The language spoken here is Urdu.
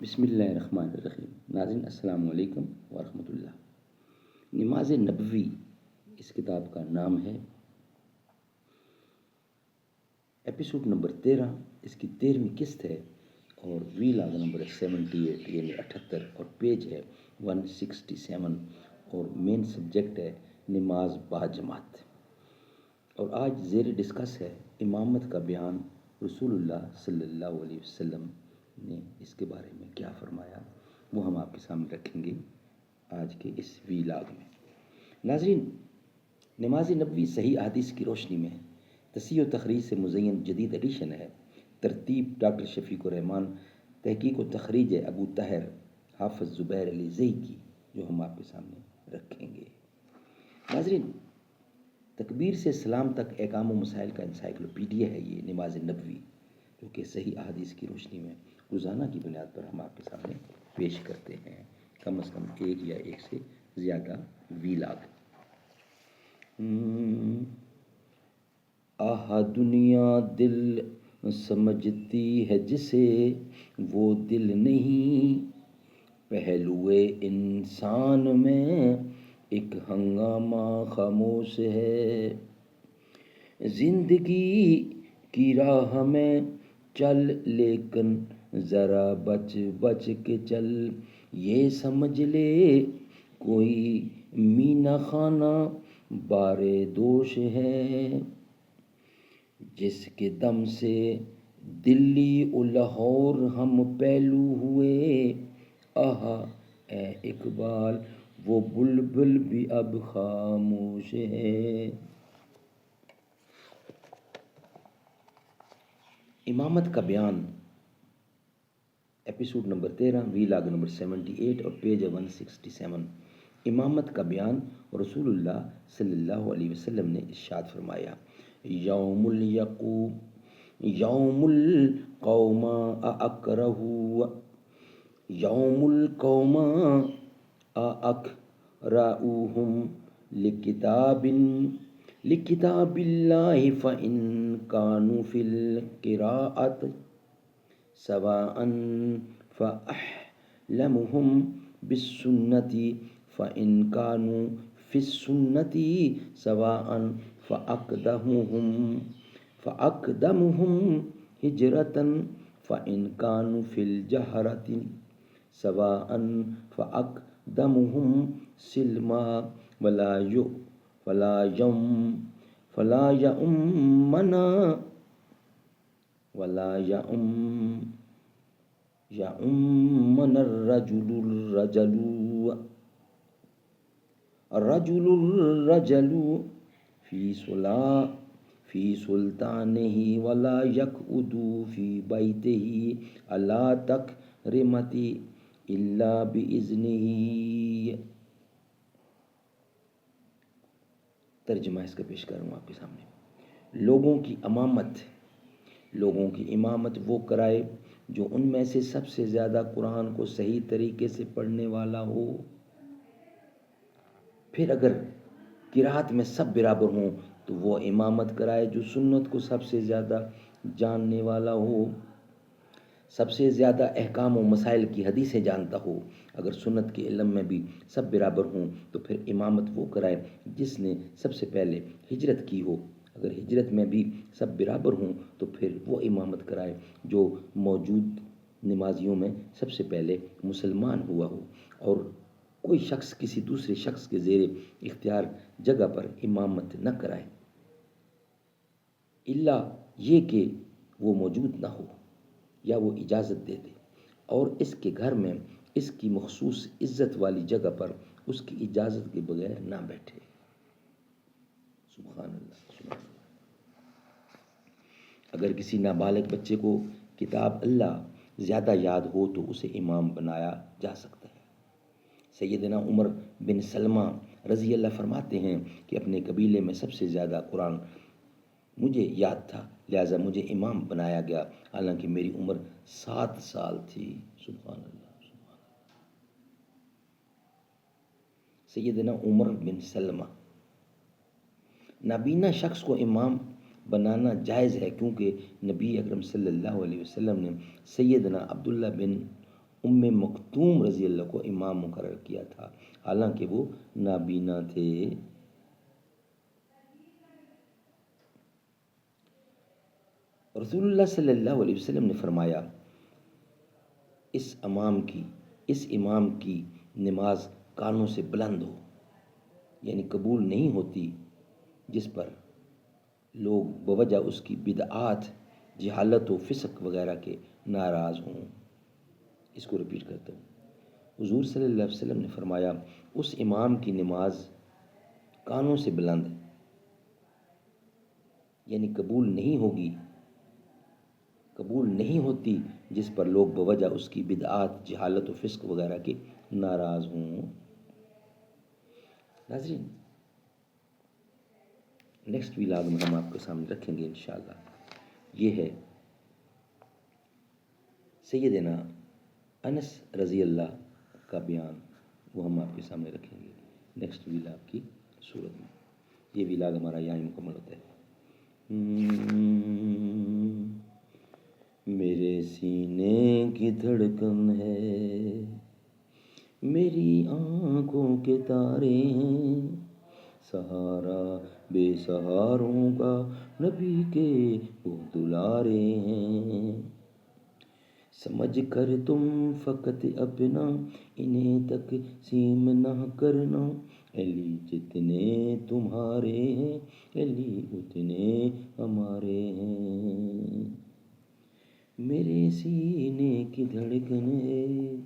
بسم اللہ الرحمن الرحیم۔ ناظرین السلام علیکم ورحمۃ اللہ۔ نماز نبوی اس کتاب کا نام ہے۔ ایپیسوڈ نمبر 13 اس کی 13ویں قسط ہے اور ویلاگ نمبر 78 یعنی 78 اور پیج ہے 167 اور مین سبجیکٹ ہے نماز با جماعت۔ اور آج زیر ڈسکس ہے امامت کا بیان۔ رسول اللہ صلی اللہ علیہ وسلم نے اس کے بارے میں کیا فرمایا وہ ہم آپ کے سامنے رکھیں گے آج کے اس ویلاگ میں۔ ناظرین، نماز نبوی صحیح احادیث کی روشنی میں تصحیح و تخریج سے مزین جدید ایڈیشن ہے۔ ترتیب ڈاکٹر شفیق الرحمان، تحقیق و تخریج ابو طاہر حافظ زبیر علی زئی کی، جو ہم آپ کے سامنے رکھیں گے۔ ناظرین، تکبیر سے سلام تک احکام و مسائل کا انسائکلوپیڈیا ہے یہ نماز نبوی، جو کہ صحیح احادیث کی روشنی میں روزانہ کی بنیاد پر ہم آپ کے سامنے پیش کرتے ہیں، کم از کم ایک یا ایک سے زیادہ ویلاگ۔ آہا دنیا دل سمجھتی ہے جسے وہ دل نہیں، پہلوئے انسان میں ایک ہنگامہ خاموش ہے۔ زندگی کی راہ میں چل لیکن ذرا بچ بچ کے چل، یہ سمجھ لے کوئی مینا خانہ بارے دوش ہے۔ جس کے دم سے دلی و لاہور ہم پہلو ہوئے، آہا اے اقبال وہ بلبل بھی اب خاموش ہے۔ امامت کا بیان، ایپیسوڈ نمبر 13 ویلاگ نمبر 78 اور پیج 167۔ امامت کا بیان، رسول اللہ صلی اللہ علیہ وسلم نے ارشاد فرمایا، یوم القوم اقرؤہم لکتاب اللہ فإن کانوا فی القراءۃ سواء فأعلمہم بالسنۃ فإن کانوا فی السنۃ سواء فأقدمہم ہجرۃ فإن کانوا فی الجہرۃ سواء فأقدمہم سلما فلا یؤمن الرجل فی سلطانہ ولا یقعد فی بیتہ علی تکرمۃ الا بإذنہ۔ ترجمہ اس کا پیش کر رہا ہوں آپ کے سامنے۔ لوگوں کی امامت وہ کرائے جو ان میں سے سب سے زیادہ قرآن کو صحیح طریقے سے پڑھنے والا ہو۔ پھر اگر قرات میں سب برابر ہوں تو وہ امامت کرائے جو سنت کو سب سے زیادہ جاننے والا ہو، سب سے زیادہ احکام و مسائل کی حدیثیں جانتا ہو۔ اگر سنت کے علم میں بھی سب برابر ہوں تو پھر امامت وہ کرائے جس نے سب سے پہلے ہجرت کی ہو۔ اگر ہجرت میں بھی سب برابر ہوں تو پھر وہ امامت کرائے جو موجود نمازیوں میں سب سے پہلے مسلمان ہوا ہو، اور کوئی شخص کسی دوسرے شخص کے زیر اختیار جگہ پر امامت نہ کرائے، الا یہ کہ وہ موجود نہ ہو یا وہ اجازت دے دے، اور اس کے گھر میں اس کی مخصوص عزت والی جگہ پر اس کی اجازت کے بغیر نہ بیٹھے۔ سبحان اللہ، سبحان اللہ۔ اگر کسی نابالغ بچے کو کتاب اللہ زیادہ یاد ہو تو اسے امام بنایا جا سکتا ہے۔ سیدنا عمر بن سلمہ رضی اللہ فرماتے ہیں کہ اپنے قبیلے میں سب سے زیادہ قرآن مجھے یاد تھا، لہٰذا مجھے امام بنایا گیا، حالانکہ میری عمر 7 سال تھی۔ سبحان اللہ، سبحان اللہ۔ سیدنا عمر بن سلمہ۔ نابینا شخص کو امام بنانا جائز ہے، کیونکہ نبی اکرم صلی اللہ علیہ وسلم نے سیدنا عبداللہ بن ام مکتوم رضی اللہ کو امام مقرر کیا تھا، حالانکہ وہ نابینا تھے۔ رسول اللہ صلی اللہ علیہ وسلم نے فرمایا، اس امام کی نماز کانوں سے بلند ہو، یعنی قبول نہیں ہوتی، جس پر لوگ بوجہ اس کی بدعات، جہالت و فسق وغیرہ کے ناراض ہوں۔ اس کو رپیٹ کرتا ہوں۔ حضور صلی اللہ علیہ وسلم نے فرمایا، اس امام کی نماز کانوں سے بلند، یعنی قبول نہیں ہوتی، جس پر لوگ بوجہ اس کی بدعات، جہالت و فسق وغیرہ کے ناراض ہوں۔ ناظرین، نیکسٹ ویلاگ میں ہم آپ کے سامنے رکھیں گے انشاءاللہ، یہ ہے سیدنا انس رضی اللہ کا بیان، وہ ہم آپ کے سامنے رکھیں گے نیکسٹ ویلاگ کی صورت میں۔ یہ ویلاگ ہمارا یہاں ہی مکمل ہوتا ہے۔ میرے سینے کی دھڑکن ہے، میری آنکھوں کے تارے ہیں، سہارا بے سہاروں کا نبی کے وہ دلارے ہیں۔ سمجھ کر تم فقط اپنا انہیں تقسیم نہ کرنا، علی جتنے تمہارے ہیں، علی اتنے ہمارے ہیں۔ میرے سینے کی دھڑکن ہے،